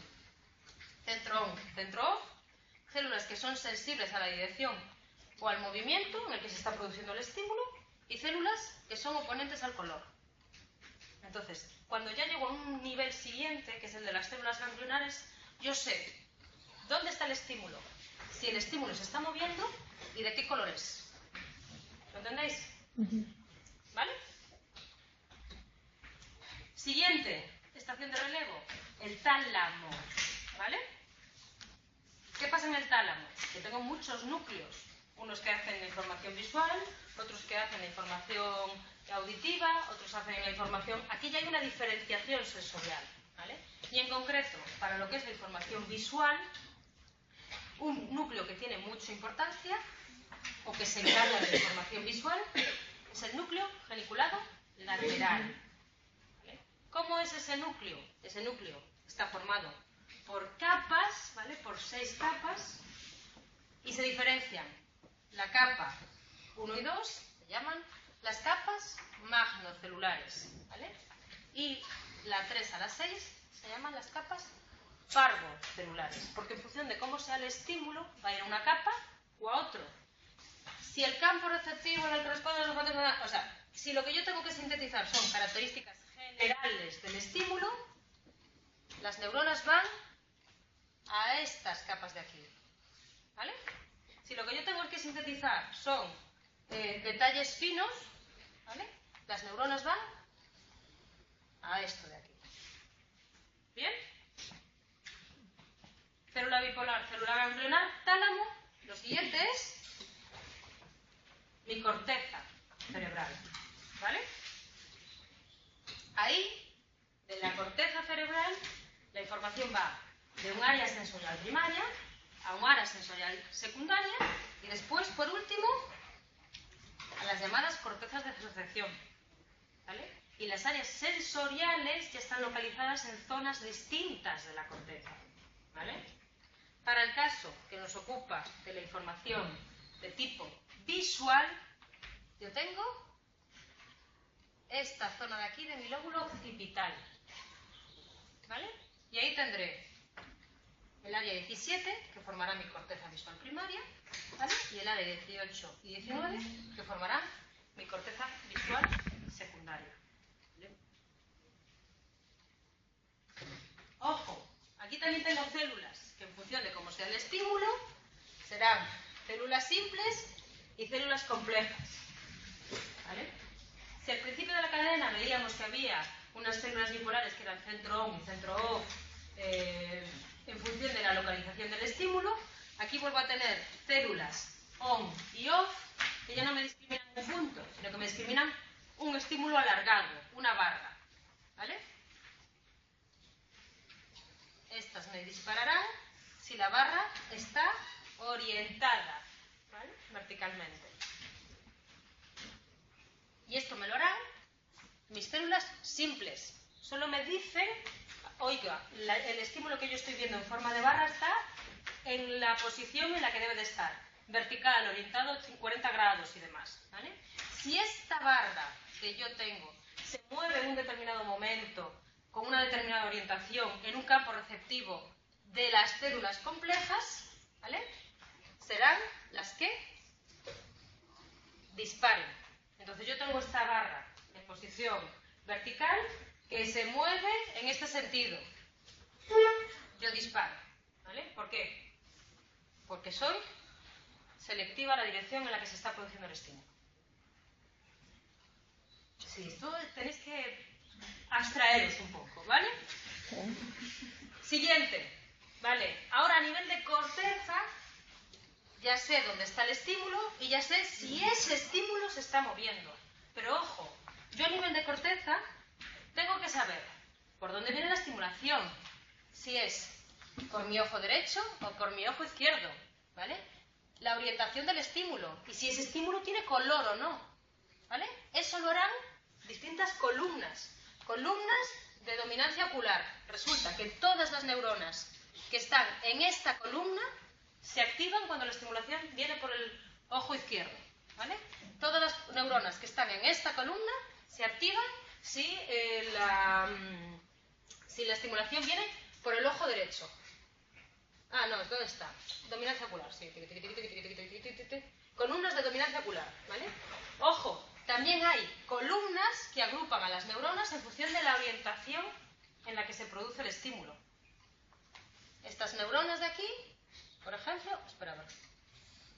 centro-on, centro-off, células que son sensibles a la dirección o al movimiento en el que se está produciendo el estímulo, y células que son oponentes al color. Entonces, cuando ya llego a un nivel siguiente, que es el de las células ganglionares, yo sé dónde está el estímulo, si el estímulo se está moviendo y de qué color es. ¿Lo entendéis? ¿Vale? Siguiente, estación de relevo, el tálamo. ¿Vale? ¿Qué pasa en el tálamo? Que tengo muchos núcleos, unos que hacen la información visual, otros que hacen la información auditiva, otros hacen la información... Aquí ya hay una diferenciación sensorial, ¿vale? Y en concreto, para lo que es la información visual, un núcleo que tiene mucha importancia, o que se encarga de la información visual, es el núcleo geniculado lateral. ¿Vale? ¿Cómo es ese núcleo? Ese núcleo está formado por capas, ¿vale?, por 6 capas, y se diferencian. La capa 1 y 2 se llaman las capas magnocelulares, ¿vale? Y la 3 a la 6 se llaman las capas parvocelulares, porque en función de cómo sea el estímulo va a ir a una capa o a otro. Si el campo receptivo en el que responde a los objetos, o sea, si lo que yo tengo que sintetizar son características generales del estímulo, las neuronas van a estas capas de aquí, ¿vale? Si lo que yo tengo que sintetizar son detalles finos, ¿vale?, las neuronas van a esto de aquí. ¿Bien? Célula bipolar, célula ganglionar, tálamo. Lo siguiente es mi corteza cerebral, ¿vale? Ahí, de la corteza cerebral, la información va de un área sensorial primaria a un área sensorial secundaria y después, por último, a las llamadas cortezas de recepción, ¿vale? Y las áreas sensoriales ya están localizadas en zonas distintas de la corteza, ¿vale? Para el caso que nos ocupa de la información de tipo visual, yo tengo esta zona de aquí de mi lóbulo occipital, ¿vale? Y ahí tendré el área 17, que formará mi corteza visual primaria, ¿vale?, y el área 18 y 19, que formarán mi corteza visual secundaria, ¿vale? Ojo, aquí también tengo células que en función de cómo sea el estímulo serán células simples y células complejas, ¿vale? Si al principio de la cadena veíamos que había unas células bipolares que eran centro-on y centro-off en función de la localización del estímulo, aquí vuelvo a tener células on y off que ya no me discriminan un punto, sino que me discriminan un estímulo alargado, una barra, ¿vale? Estas me dispararán si la barra está orientada, ¿vale?, verticalmente. Y esto me lo harán mis células simples. Solo me dicen, oiga, el estímulo que yo estoy viendo en forma de barra está en la posición en la que debe de estar, vertical, orientado 40 grados y demás, ¿vale? Si esta barra que yo tengo se mueve en un determinado momento, con una determinada orientación, en un campo receptivo de las células complejas, ¿vale?, serán las que disparen. Entonces yo tengo esta barra en posición vertical que se mueve en este sentido. Yo disparo, ¿vale? ¿Por qué? Porque soy selectiva a la dirección en la que se está produciendo el estímulo. Sí, esto tenéis que abstraeros un poco, ¿vale? Siguiente, ¿vale? Ahora a nivel de corteza ya sé dónde está el estímulo y ya sé si ese estímulo se está moviendo. Pero ojo, yo a nivel de corteza tengo que saber por dónde viene la estimulación, si es por mi ojo derecho o por mi ojo izquierdo, ¿vale? La orientación del estímulo y si ese estímulo tiene color o no, ¿vale? Eso lo harán distintas columnas de dominancia ocular. Resulta que todas las neuronas que están en esta columna se activan cuando la estimulación viene por el ojo izquierdo, ¿vale? Todas las neuronas que están en esta columna se activan si la estimulación viene por el ojo derecho. Ah, no, ¿dónde está? Dominancia ocular, sí. Columnas de dominancia ocular, ¿vale? Ojo, también hay columnas que agrupan a las neuronas en función de la orientación en la que se produce el estímulo. Estas neuronas de aquí, por ejemplo,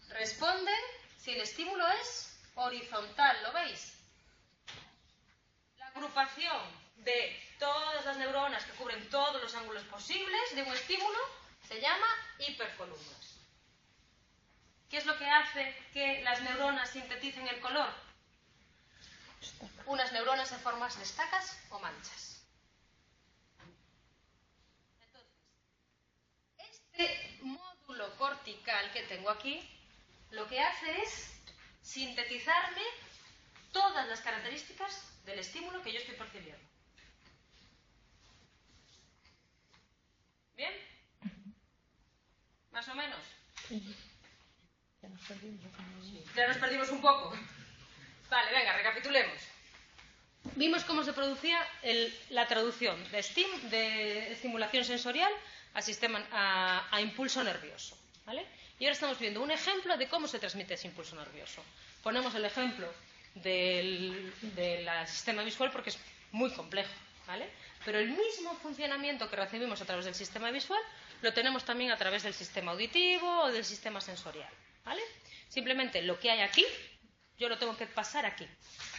responden si el estímulo es horizontal, ¿lo veis? La agrupación de todas las neuronas que cubren todos los ángulos posibles de un estímulo se llama hipercolumnas. ¿Qué es lo que hace que las neuronas sinteticen el color? Unas neuronas en formas de estacas o manchas. Entonces, este módulo cortical que tengo aquí, lo que hace es sintetizarme todas las características del estímulo que yo estoy percibiendo. ¿Bien? ¿Más o menos? Sí. Ya nos perdimos un poco. Vale, venga, recapitulemos. Vimos cómo se producía la traducción de estimulación sensorial a impulso nervioso, ¿vale? Y ahora estamos viendo un ejemplo de cómo se transmite ese impulso nervioso. Ponemos el ejemplo del sistema visual porque es muy complejo, ¿vale? Pero el mismo funcionamiento que recibimos a través del sistema visual lo tenemos también a través del sistema auditivo o del sistema sensorial, ¿vale? Simplemente lo que hay aquí, yo lo tengo que pasar aquí,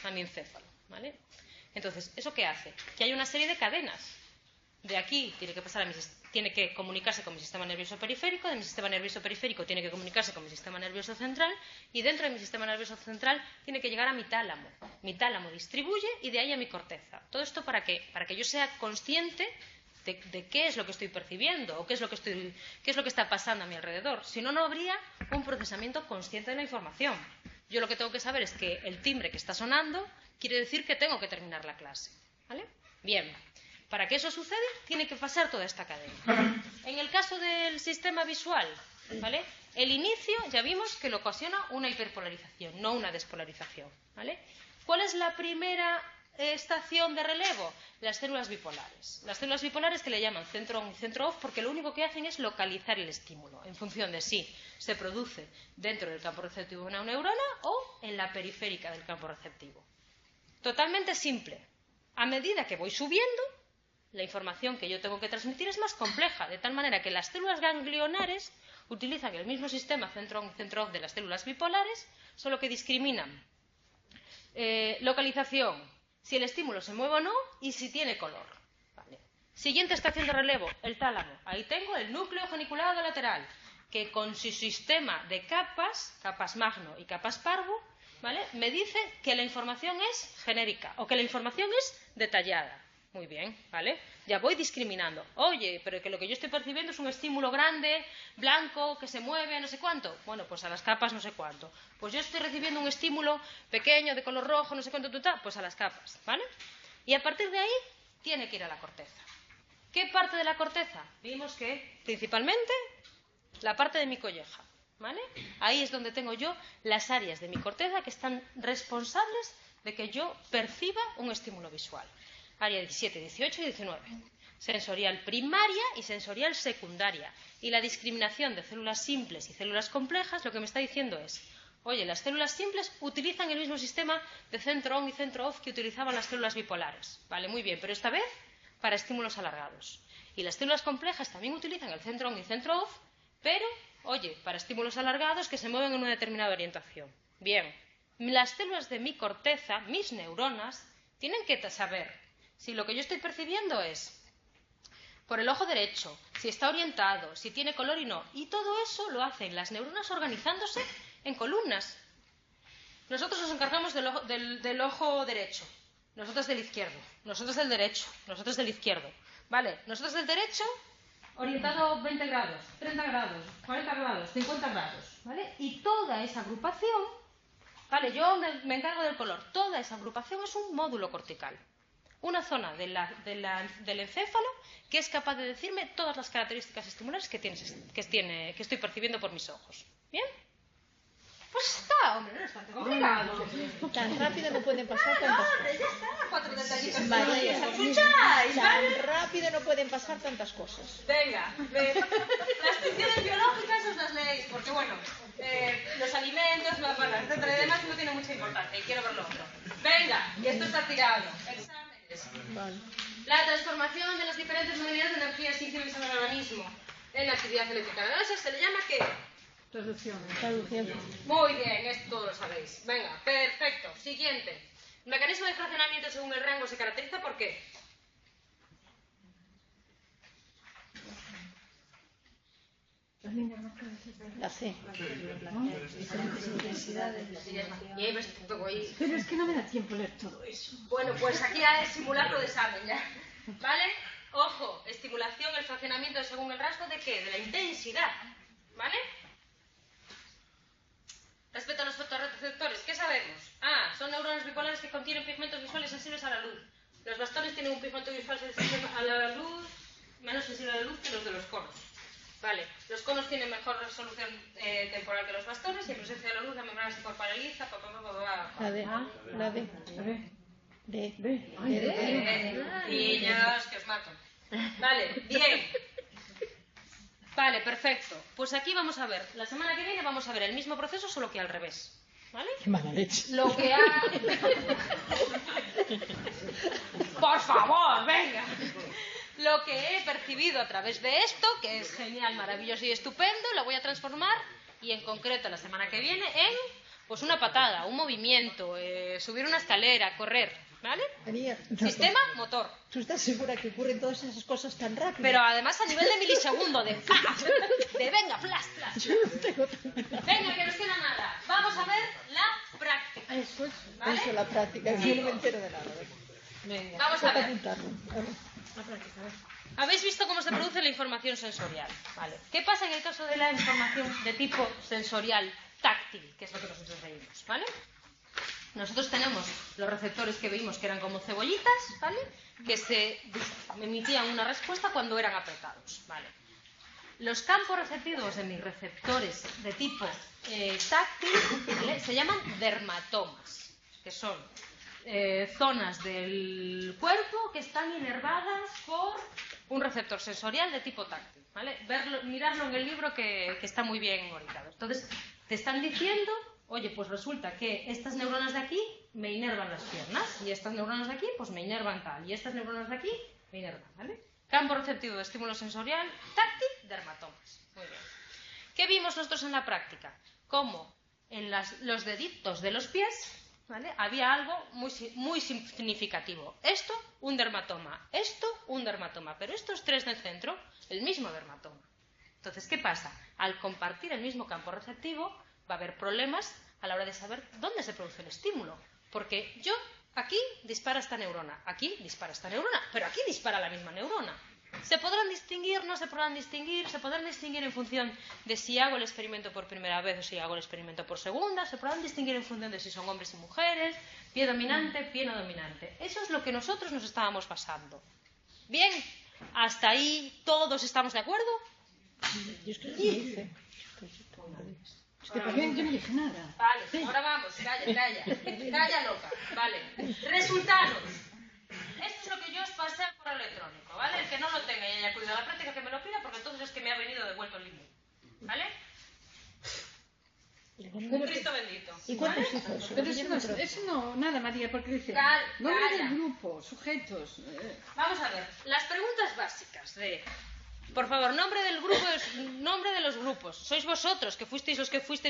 a mi encéfalo, ¿vale? Entonces, ¿eso qué hace? Que hay una serie de cadenas. De aquí tiene que comunicarse con mi sistema nervioso periférico, de mi sistema nervioso periférico tiene que comunicarse con mi sistema nervioso central y dentro de mi sistema nervioso central tiene que llegar a mi tálamo. Mi tálamo distribuye y de ahí a mi corteza. ¿Todo esto para qué? Para que yo sea consciente de qué es lo que estoy percibiendo o qué es lo que está pasando a mi alrededor. Si no, no habría un procesamiento consciente de la información. Yo lo que tengo que saber es que el timbre que está sonando quiere decir que tengo que terminar la clase, ¿vale? Bien. Para que eso suceda, tiene que pasar toda esta cadena. En el caso del sistema visual, ¿vale? El inicio ya vimos que lo ocasiona una hiperpolarización, no una despolarización, ¿vale? ¿Cuál es la primera estación de relevo? Las células bipolares. Las células bipolares que le llaman centro on y centro off porque lo único que hacen es localizar el estímulo en función de si se produce dentro del campo receptivo de una neurona o en la periférica del campo receptivo. Totalmente simple. A medida que voy subiendo, la información que yo tengo que transmitir es más compleja, de tal manera que las células ganglionares utilizan el mismo sistema centro-on y centro-off de las células bipolares, solo que discriminan localización, si el estímulo se mueve o no y si tiene color. Vale. Siguiente estación de relevo, el tálamo. Ahí tengo el núcleo geniculado lateral, que con su sistema de capas magno y capas parvo, ¿vale? Me dice que la información es genérica o que la información es detallada. Muy bien, ¿vale? Ya voy discriminando. Oye, pero que lo que yo estoy percibiendo es un estímulo grande, blanco, que se mueve, no sé cuánto. Bueno, pues a las capas no sé cuánto. Pues yo estoy recibiendo un estímulo pequeño, de color rojo, no sé cuánto, pues a las capas, ¿vale? Y a partir de ahí tiene que ir a la corteza. ¿Qué parte de la corteza? Vimos que principalmente la parte de mi colleja, ¿vale? Ahí es donde tengo yo las áreas de mi corteza que están responsables de que yo perciba un estímulo visual. Área 17, 18 y 19. Sensorial primaria y sensorial secundaria. Y la discriminación de células simples y células complejas lo que me está diciendo es, oye, las células simples utilizan el mismo sistema de centro-on y centro-off que utilizaban las células bipolares. Vale, muy bien, pero esta vez para estímulos alargados. Y las células complejas también utilizan el centro-on y centro-off, pero, oye, para estímulos alargados que se mueven en una determinada orientación. Bien, las células de mi corteza, mis neuronas, tienen que saber si lo que yo estoy percibiendo es por el ojo derecho, si está orientado, si tiene color y no. Y todo eso lo hacen las neuronas organizándose en columnas. Nosotros nos encargamos del ojo derecho, nosotros del izquierdo, nosotros del derecho, nosotros del izquierdo. Vale, nosotros del derecho orientado 20 grados, 30 grados, 40 grados, 50 grados, ¿vale? Y toda esa agrupación, ¿vale? Yo me encargo del color. Toda esa agrupación es un módulo cortical. Una zona del encéfalo que es capaz de decirme todas las características estimulares que estoy percibiendo por mis ojos. ¿Bien? Pues está, hombre, no es tan complicado. Tan rápido no pueden pasar tantas cosas. Ya está, 4 detallitos. María, ¿Escucháis? tan rápido no pueden pasar tantas cosas. Venga, las funciones biológicas os las leéis, porque bueno, los alimentos, etcétera y demás no tiene mucha importancia y quiero verlo otro. Venga, y esto está tirado. Exámenes. Vale. La transformación de las diferentes unidades de energía sensibles en el organismo en la actividad eléctrica. ¿No? Eso se le llama ¿qué? Traducción. Muy bien, esto todos lo sabéis. Venga, perfecto. Siguiente. El mecanismo de fraccionamiento según el rango se caracteriza por qué. La C. Diferentes intensidades. Pero es que no me da tiempo leer todo eso. Bueno, pues aquí hay simulacro de examen ya. ¿Vale? Ojo, estimulación, el fraccionamiento según el rasgo de qué? De la intensidad. ¿Vale? Respecto a los fotorreceptores, ¿qué sabemos? Ah, son neuronas bipolares que contienen pigmentos visuales sensibles a la luz. Los bastones tienen un pigmento visual sensible a la luz, menos sensible a la luz que los de los conos. Vale, los conos tienen mejor resolución temporal que los bastones y en presencia de la luz la membrana se corporaliza. La D. La D. D. Niños, que os mato. Vale, bien. Vale, perfecto. Pues aquí vamos a ver, la semana que viene vamos a ver el mismo proceso, solo que al revés. ¿Vale? Qué mala leche. Lo que ha... Por favor, venga. Lo que he percibido a través de esto, que es genial, maravilloso y estupendo, lo voy a transformar y en concreto la semana que viene en pues una patada, un movimiento, subir una escalera, correr, ¿vale? María, Sistema motor. ¿Tú estás segura que ocurren todas esas cosas tan rápido? Pero además a nivel de milisegundo, de flash, de venga, flash, flash. Yo no tengo tan... Venga, que nos queda nada. Vamos a ver la práctica. Eso es. ¿Vale? Eso, la práctica. Yo no me entero de nada. Venga. Vamos a ver. Apuntarlo. Habéis visto cómo se produce la información sensorial. Vale. ¿Qué pasa en el caso de la información de tipo sensorial táctil? Que es lo que nosotros veíamos, ¿vale? Nosotros tenemos los receptores que vimos que eran como cebollitas, ¿vale? Que se emitían una respuesta cuando eran apretados, ¿vale? Los campos receptivos de mis receptores de tipo táctil, ¿vale? Se llaman dermatomas, que son zonas del cuerpo que están inervadas por un receptor sensorial de tipo táctil, ¿vale? Mirarlo en el libro que está muy bien orientado. Entonces, te están diciendo, oye, pues resulta que estas neuronas de aquí me inervan las piernas y estas neuronas de aquí pues me inervan tal y estas neuronas de aquí me inervan, ¿vale? Campo receptivo de estímulo sensorial táctil, dermatomas. Muy bien. ¿Qué vimos nosotros en la práctica? Cómo en los deditos de los pies, ¿vale? Había algo muy significativo. Esto, un dermatoma. Esto, un dermatoma. Pero estos tres del centro, el mismo dermatoma. Entonces, ¿qué pasa? Al compartir el mismo campo receptivo, va a haber problemas a la hora de saber dónde se produce el estímulo. Porque yo, aquí dispara esta neurona, aquí dispara esta neurona, pero aquí dispara la misma neurona. ¿Se podrán distinguir? ¿No se podrán distinguir? ¿Se podrán distinguir en función de si hago el experimento por primera vez o si hago el experimento por segunda? ¿Se podrán distinguir en función de si son hombres y mujeres? ¿Pie dominante? ¿Pie no dominante? Eso es lo que nosotros nos estábamos pasando. Bien, ¿hasta ahí todos estamos de acuerdo? Yo es que no dice. Es que yo no dije nada. Vale, ahora vamos, calla loca, vale. Resultados. Esto es lo que yo os pasé al correo electrónico, ¿vale? El que no lo tenga y haya cuidado la práctica que me lo pida porque entonces es que me ha venido devuelto el libro, ¿vale? Un Cristo bendito. ¿Y cuántos hijos? Pero eso no, nada, María, porque dice nombre del grupo, sujetos. Vamos a ver, las preguntas básicas de... Por favor, nombre del grupo es nombre de los grupos. Sois vosotros que fuisteis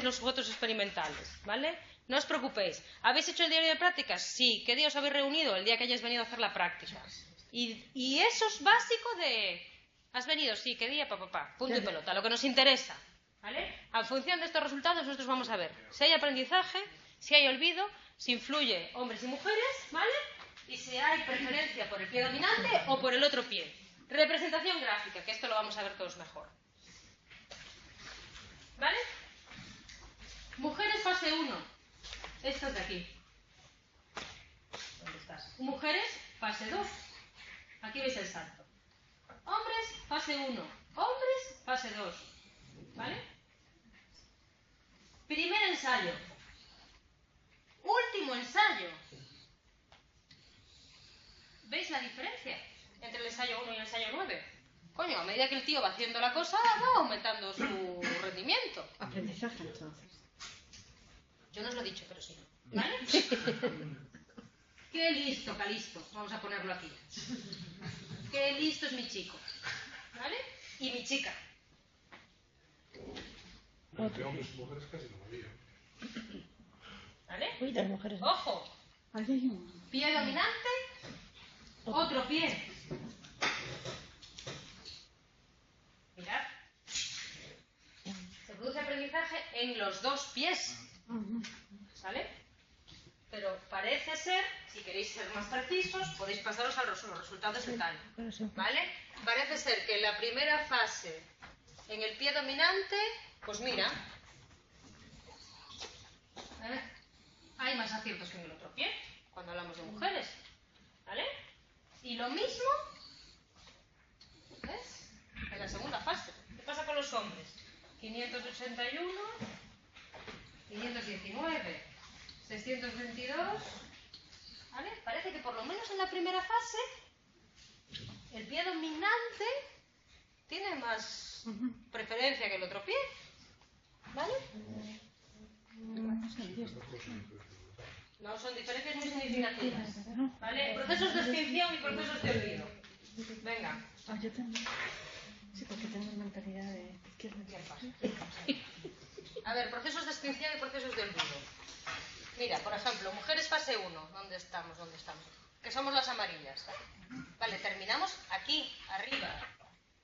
los sujetos experimentales, ¿vale? No os preocupéis. ¿Habéis hecho el diario de prácticas? Sí. ¿Qué día os habéis reunido? El día que hayáis venido a hacer la práctica. Y eso es básico de... ¿Has venido? Sí. ¿Qué día? Punto y pelota. Lo que nos interesa, ¿vale? En función de estos resultados nosotros vamos a ver si hay aprendizaje, si hay olvido, si influye hombres y mujeres, ¿vale? Y si hay preferencia por el pie dominante o por el otro pie. Representación gráfica, que esto lo vamos a ver todos mejor. ¿Vale? Mujeres fase 1. Estas de aquí. ¿Dónde estás? Mujeres fase 2. Aquí veis el salto. Hombres fase 1. Hombres fase 2. ¿Vale? Primer ensayo. Último ensayo. ¿Veis la diferencia entre el ensayo 1 y el ensayo 9? Coño, a medida que el tío va haciendo la cosa, va aumentando su rendimiento. Aprendizaje, entonces. Yo no os lo he dicho, pero sí. ¿Vale? Qué listo, Calisto. Vamos a ponerlo aquí. Qué listo es mi chico. ¿Vale? Y mi chica. Entre hombres y mujeres casi no había. ¿Vale? Uy, las mujeres. Ojo. Aquí hay un... Pie dominante. Otro pie. Mirad. Se produce aprendizaje en los dos pies. ¿Vale? Pero parece ser, si queréis ser más precisos, podéis pasaros a los resultados de tal. ¿Vale? Parece ser que en la primera fase, en el pie dominante, pues mira, hay más aciertos que en el otro pie, cuando hablamos de mujeres. ¿Vale? Y lo mismo, ¿ves? En la segunda fase. ¿Qué pasa con los hombres? 581, 519, 622, ¿vale? Parece que por lo menos en la primera fase el pie dominante tiene más preferencia que el otro pie, ¿vale? No, son diferencias muy significativas, ¿vale? Procesos de extinción y procesos de olvido. Venga. Ah, yo también. Sí, porque tengo mentalidad de izquierda. A ver, procesos de extinción y procesos de olvido. Mira, por ejemplo, mujeres fase 1. ¿Dónde estamos? Que somos las amarillas. Vale, terminamos aquí, arriba.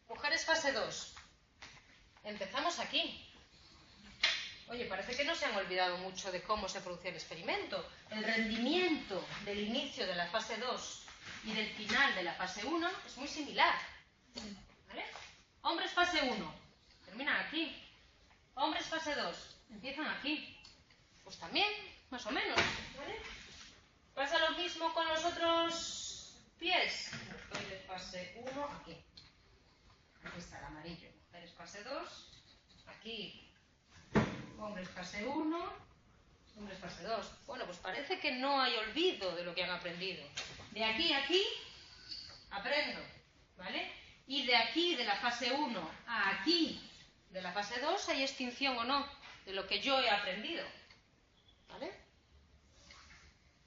Mujeres fase 2. Empezamos aquí. Oye, parece que no se han olvidado mucho de cómo se producía el experimento. El rendimiento del inicio de la fase 2 y del final de la fase 1 es muy similar. ¿Vale? Hombres fase 1. Terminan aquí. Hombres fase 2. Empiezan aquí. Pues también, más o menos. ¿Vale? Pasa lo mismo con los otros pies. Mujeres fase 1, aquí. Aquí está el amarillo. Mujeres fase 2. Aquí. Hombres fase 1, hombres fase 2. Bueno, pues parece que no hay olvido de lo que han aprendido. De aquí a aquí, aprendo, ¿vale? Y de aquí, de la fase 1 a aquí, de la fase 2, hay extinción o no de lo que yo he aprendido, ¿vale?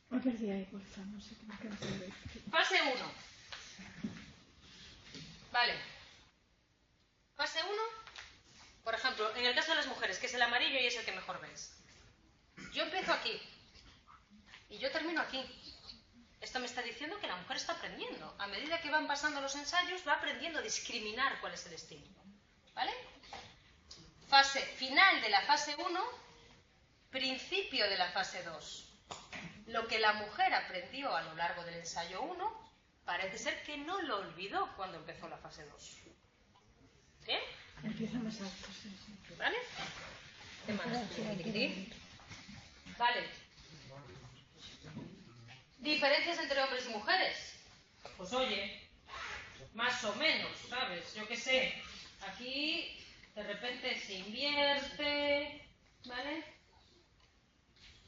Me perdí ahí, por favor, no sé qué me queda de ver. Fase 1. Vale. Fase 1. Por ejemplo, en el caso de las mujeres, que es el amarillo y es el que mejor veis. Yo empiezo aquí y yo termino aquí. Esto me está diciendo que la mujer está aprendiendo. A medida que van pasando los ensayos, va aprendiendo a discriminar cuál es el estímulo. ¿Vale? Fase final de la fase 1, principio de la fase 2. Lo que la mujer aprendió a lo largo del ensayo 1, parece ser que no lo olvidó cuando empezó la fase 2. ¿Sí? Empieza más alto, sí. ¿Vale? ¿Qué más? Vale. ¿Diferencias entre hombres y mujeres? Pues oye, más o menos, ¿sabes? Yo qué sé. Aquí, de repente, se invierte, ¿vale?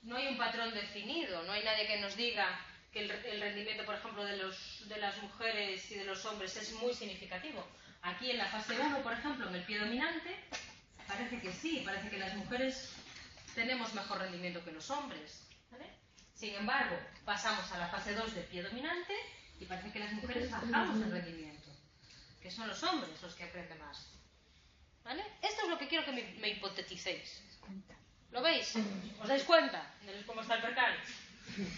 No hay un patrón definido, no hay nadie que nos diga que el rendimiento, por ejemplo, de las mujeres y de los hombres es muy significativo. Aquí en la fase 1, por ejemplo, en el pie dominante, parece que sí, parece que las mujeres tenemos mejor rendimiento que los hombres, ¿vale? Sin embargo, pasamos a la fase 2 del pie dominante y parece que las mujeres bajamos el rendimiento, que son los hombres los que aprenden más, ¿vale? Esto es lo que quiero que me hipoteticéis. ¿Lo veis? ¿Os dais cuenta de cómo está el percal?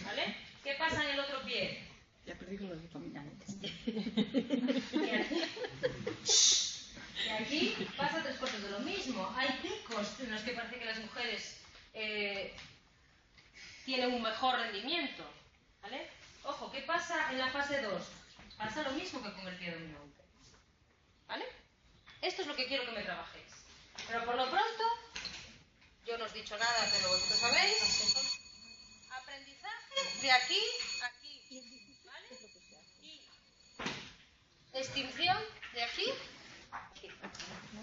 ¿Vale? ¿Qué pasa en el otro pie? Ya perdí con los dominantes. Y aquí pasa tres cosas de lo mismo. Hay picos en los que parece que las mujeres tienen un mejor rendimiento. ¿Vale? Ojo, ¿qué pasa en la fase 2? Pasa lo mismo que con el pie dominante. Esto es lo que quiero que me trabajéis. Pero por lo pronto, yo no os he dicho nada, pero vosotros sabéis. Aprendizaje de aquí a aquí. ¿Vale? Y extinción de aquí a aquí.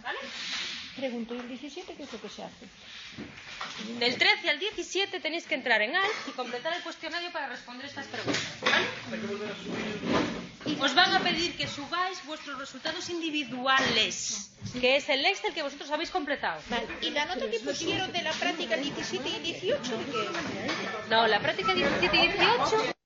¿Vale? Pregunto, ¿y el 17 qué es lo que se hace? Del 13 al 17 tenéis que entrar en ALT y completar el cuestionario para responder estas preguntas. ¿Vale? Os van a pedir que subáis vuestros resultados individuales, que es el Excel que vosotros habéis completado. Vale. ¿Y la nota que pusieron de la práctica 17 y 18? ¿Qué? No, la práctica 17 y 18